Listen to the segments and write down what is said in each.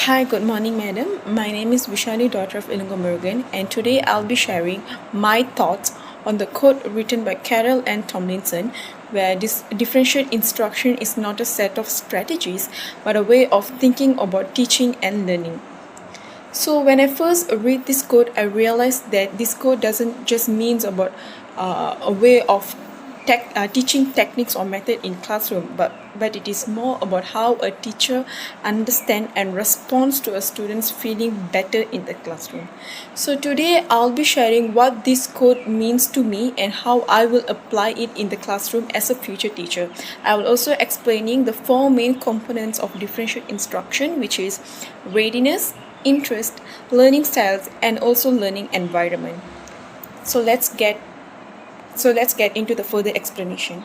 Hi, good morning, madam. My name is Vishali, daughter of Ilunga Murugan, and today I'll be sharing my thoughts on the quote written by Carroll and Tomlinson, where this differentiated instruction is not a set of strategies, but a way of thinking about teaching and learning. So when I first read this quote, I realized that this quote doesn't just means about a way of teaching techniques or method in classroom, but it is more about how a teacher understands and responds to a student's feeling better in the classroom. So today I'll be sharing what this quote means to me and how I will apply it in the classroom as a future teacher. I will also explaining the four main components of differentiated instruction, which is readiness, interest, learning styles, and also learning environment. So let's get into the further explanation.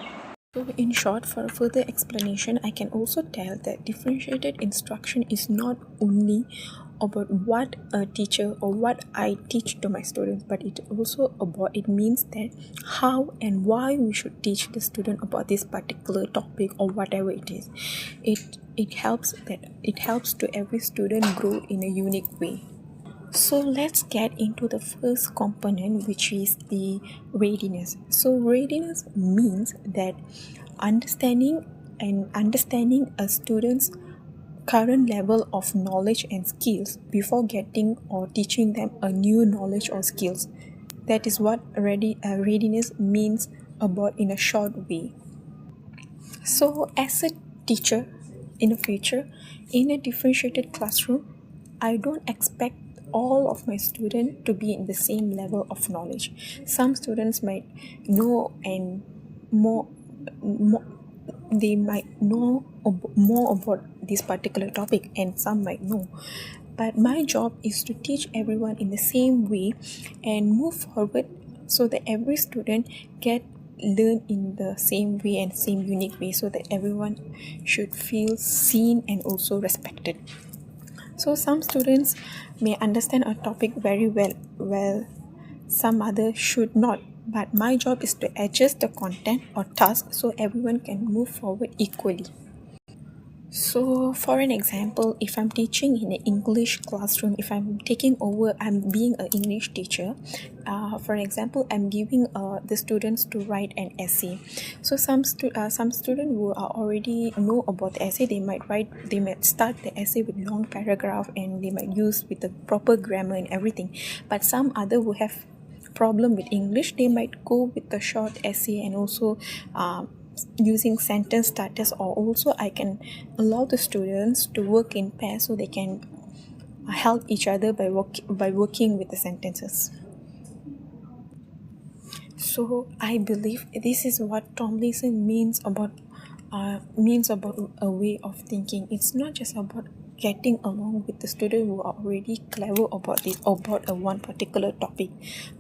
So in short, for a further explanation, I can also tell that differentiated instruction is not only about what a teacher or what I teach to my students, but it means that how and why we should teach the student about this particular topic or whatever it is. It helps to every student grow in a unique way. So let's get into the first component, which is the readiness. So readiness means that understanding a student's current level of knowledge and skills before getting or teaching them a new knowledge or skills. That is what readiness means about in a short way. So as a teacher in the future, in a differentiated classroom, I don't expect all of my students to be in the same level of knowledge. Some students might know and more they might know more about this particular topic, and some might know. But my job is to teach everyone in the same way and move forward so that every student get learn in the same way and same unique way, so that everyone should feel seen and also respected. So some students may understand a topic very well, some others should not. But my job is to adjust the content or task so everyone can move forward equally. So, for an example, if I'm teaching in an English classroom, if I'm being an English teacher. For example, I'm giving the students to write an essay. So, some students who are already know about the essay, they might start the essay with long paragraph and they might use with the proper grammar and everything. But some other who have problem with English, they might go with the short essay and also using sentence starters, or also I can allow the students to work in pairs so they can help each other by working with the sentences. So I believe this is what Tomlinson means about a way of thinking. It's not just about getting along with the student who are already clever about a one particular topic,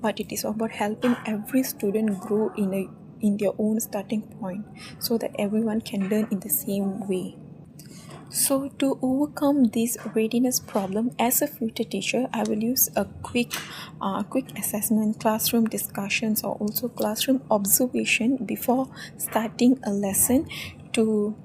but it is about helping every student grow in their own starting point so that everyone can learn in the same way. So to overcome this readiness problem, as a future teacher, I will use a quick assessment, classroom discussions, or also classroom observation before starting a lesson to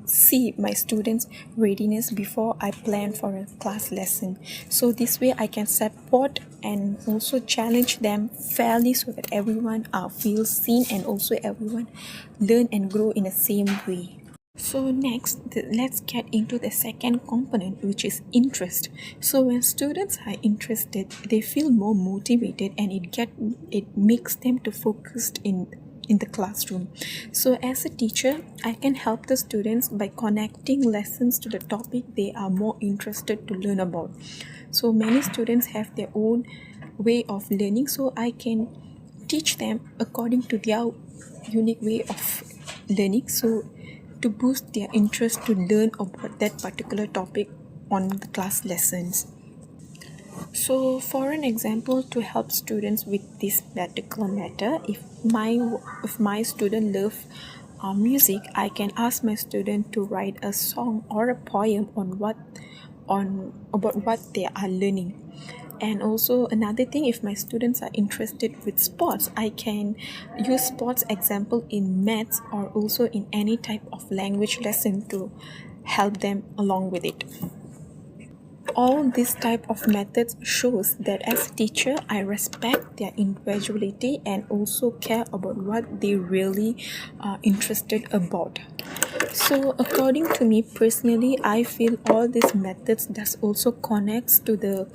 see my students' readiness before I plan for a class lesson. So this way I can support and also challenge them fairly so that everyone feels seen and also everyone learn and grow in the same way. So next, let's get into the second component, which is interest. So when students are interested, they feel more motivated, and it makes them to focus in the classroom. So as a teacher, I can help the students by connecting lessons to the topic they are more interested to learn about. So many students have their own way of learning, so I can teach them according to their unique way of learning, so to boost their interest to learn about that particular topic on the class lessons. So for an example, to help students with this particular matter, if my student love music, I can ask my student to write a song or a poem about what they are learning. And also another thing, if my students are interested with sports, I can use sports example in maths or also in any type of language lesson to help them along with it. All this type of methods shows that as a teacher I respect their individuality and also care about what they really are interested about. So according to me personally, I feel all these methods does also connects to the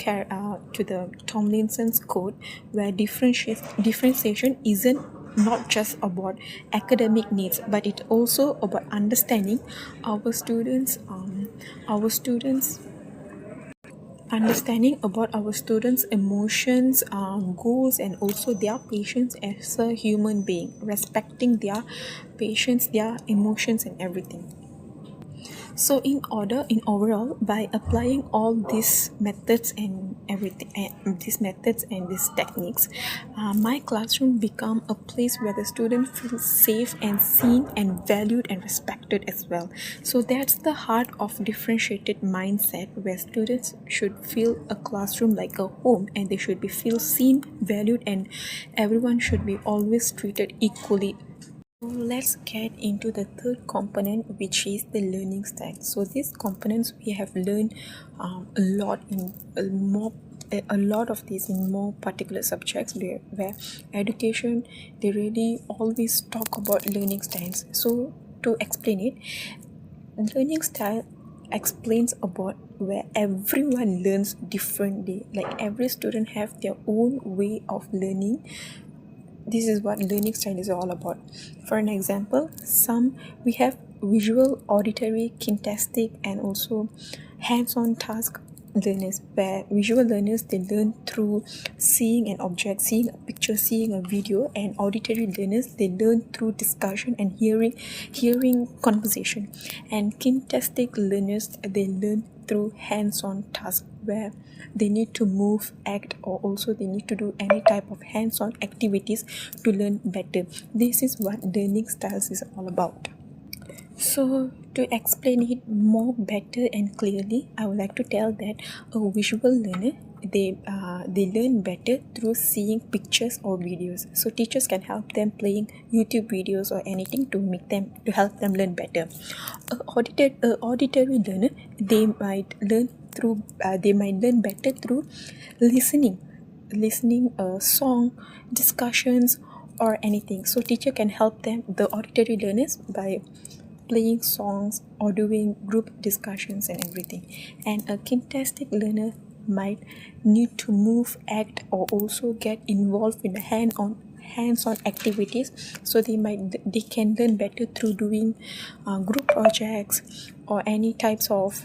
Tomlinson's code, where differentiation isn't not just about academic needs, but it also about understanding our students understanding about our students' emotions, goals, and also their patience as a human being, respecting their patience, their emotions, and everything. So in overall, by applying all these methods and everything, these techniques, my classroom become a place where the student feels safe and seen and valued and respected as well. So that's the heart of differentiated mindset, where students should feel a classroom like a home, and they should be feel seen, valued, and everyone should be always treated equally. Let's get into the third component, which is the learning style. So these components we have learned a lot in a lot of these in more particular subjects, where education they really always talk about learning styles. So to explain it, learning style explains about where everyone learns differently, like every student have their own way of learning. This is what learning style is all about. For an example, we have visual, auditory, kinesthetic, and also hands-on task learners, where visual learners they learn through seeing an object, seeing a picture, seeing a video, and auditory learners they learn through discussion and hearing conversation, and kinesthetic learners they learn through hands-on tasks, where they need to move, act, or also they need to do any type of hands-on activities to learn better. This is what learning styles is all about. So to explain it more better and clearly, I would like to tell that a visual learner they learn better through seeing pictures or videos. So teachers can help them playing YouTube videos or anything to help them learn better. A auditory learner they might learn better through listening a song, discussions, or anything. So teacher can help them, the auditory learners, by playing songs or doing group discussions and everything. And a kinesthetic learner might need to move, act, or also get involved in the hands-on activities. So they can learn better through doing group projects or any types of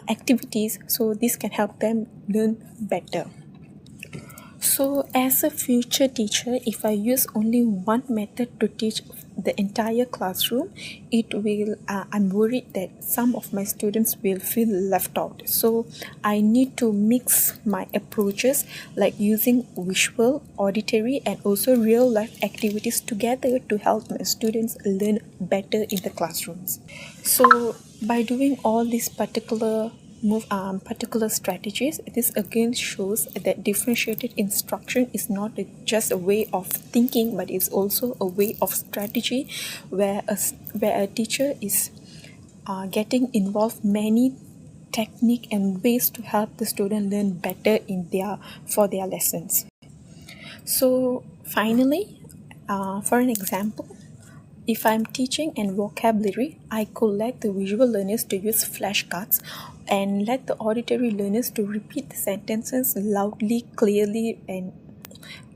activities. So this can help them learn better. So as a future teacher, if I use only one method to teach the entire classroom, I'm worried that some of my students will feel left out. So I need to mix my approaches, like using visual, auditory, and also real life activities together to help my students learn better in the classrooms. So by doing all these particular strategies, this again shows that differentiated instruction is not just a way of thinking, but it's also a way of strategy, where a teacher is getting involved many technique and ways to help the student learn better for their lessons. So finally, for an example, if I'm teaching in vocabulary, I could let the visual learners to use flashcards and let the auditory learners to repeat the sentences loudly, clearly, and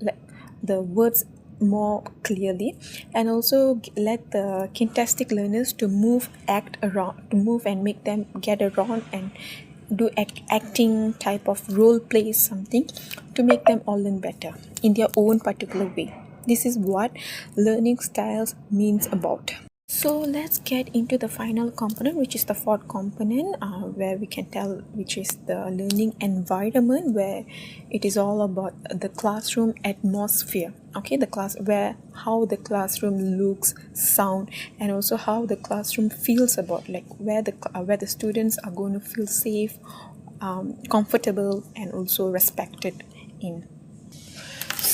let the words more clearly, and also let the kinesthetic learners to move and make them get around and do acting type of role play something to make them all learn better in their own particular way. This is what learning styles means about. So let's get into the final component, which is the fourth component, where we can tell which is the learning environment, where it is all about the classroom atmosphere. Okay, how the classroom looks, sound, and also how the classroom feels about, like where the students are going to feel safe, comfortable, and also respected in.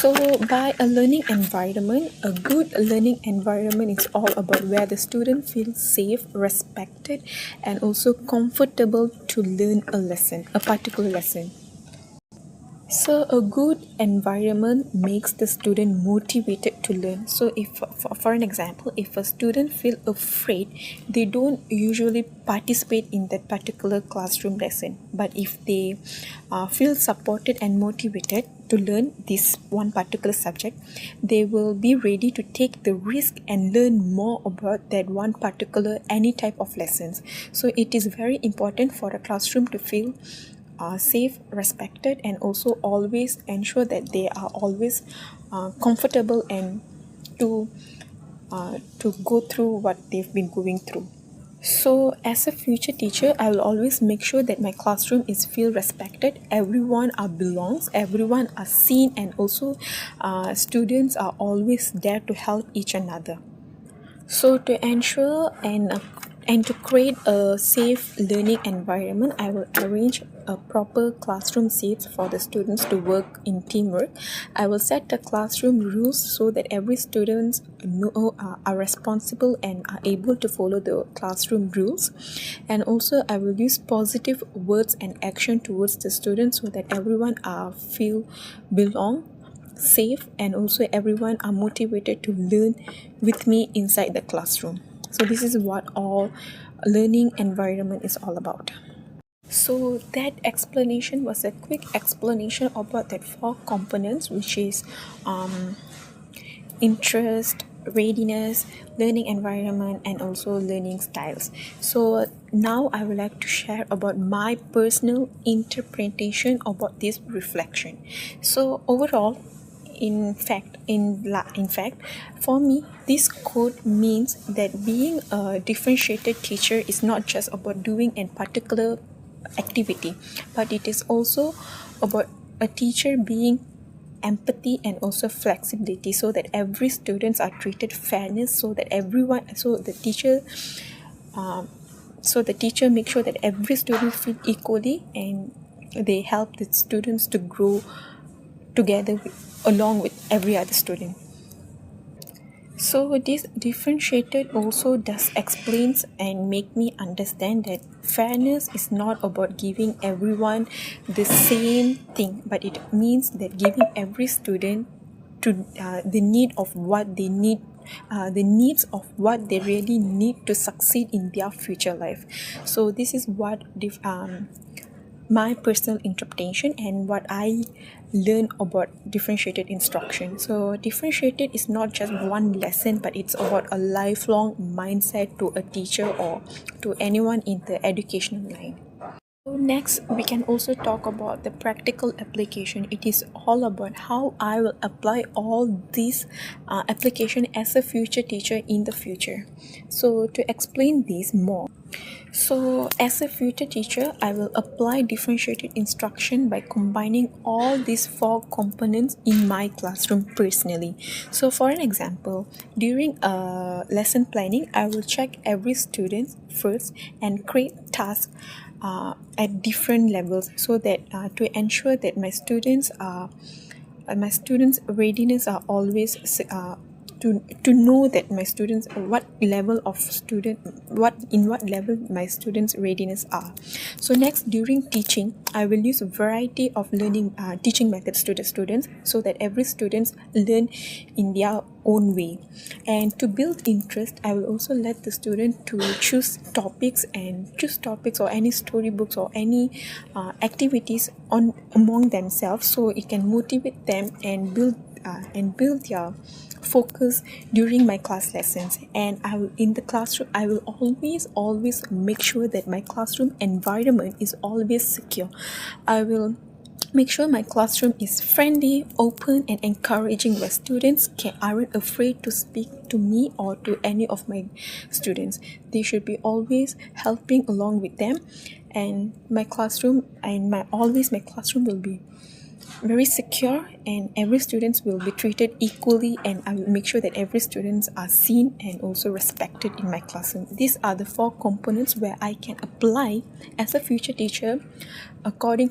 So, by a learning environment, a good learning environment is all about where the student feels safe, respected, and also comfortable to learn a particular lesson. So, a good environment makes the student motivated to learn. So, if for an example, if a student feel afraid, they don't usually participate in that particular classroom lesson. But if they feel supported and motivated to learn this one particular subject, they will be ready to take the risk and learn more about that one particular any type of lessons. So, it is very important for a classroom to feel safe, respected, and also always ensure that they are always comfortable and to go through what they've been going through. So, as a future teacher, I will always make sure that my classroom is feel respected. Everyone belongs, everyone are seen, and also students are always there to help each another. So to ensure and to create a safe learning environment, I will arrange a proper classroom seats for the students to work in teamwork. I will set the classroom rules so that every student are responsible and are able to follow the classroom rules. And also I will use positive words and action towards the students so that everyone feel belong, safe, and also everyone are motivated to learn with me inside the classroom. So this is what all learning environment is all about. So that explanation was a quick explanation about that 4 components, which is interest, readiness, learning environment, and also learning styles. So now I would like to share about my personal interpretation about this reflection. So overall, in fact, for me, this quote means that being a differentiated teacher is not just about doing a particular activity, but it is also about a teacher being empathy and also flexibility, so that every students are treated fairness, so that everyone, so the teacher makes sure that every student feel equally, and they help the students to grow together along with every other student. So this differentiated also does explains and make me understand that fairness is not about giving everyone the same thing, but it means that giving every student to the need of what they need, the needs of what they really need to succeed in their future life. So this is what my personal interpretation and what I learn about differentiated instruction. So differentiated is not just one lesson, but it's about a lifelong mindset to a teacher or to anyone in the educational line. So next, we can also talk about the practical application. It is all about how I will apply all these application as a future teacher in the future. So to explain this more, so as a future teacher, I will apply differentiated instruction by combining all these 4 components in my classroom personally. So for an example, during lesson planning, I will check every student first and create tasks at different levels, so that to ensure that my students readiness are always to know that my students what level my students readiness are. So next, during teaching, I will use a variety of learning teaching methods to the students, so that every students learn in their own way. And to build interest, I will also let the student to choose topics or any storybooks or any activities among themselves, so it can motivate them and build their focus during my class lessons. And in the classroom, I will always make sure that my classroom environment is always secure. I will make sure my classroom is friendly, open, and encouraging, where students aren't afraid to speak to me or to any of my students. They should be always helping along with them, and my classroom will be very secure, and every students will be treated equally, and I will make sure that every students are seen and also respected in my classroom. These are the 4 components where I can apply as a future teacher according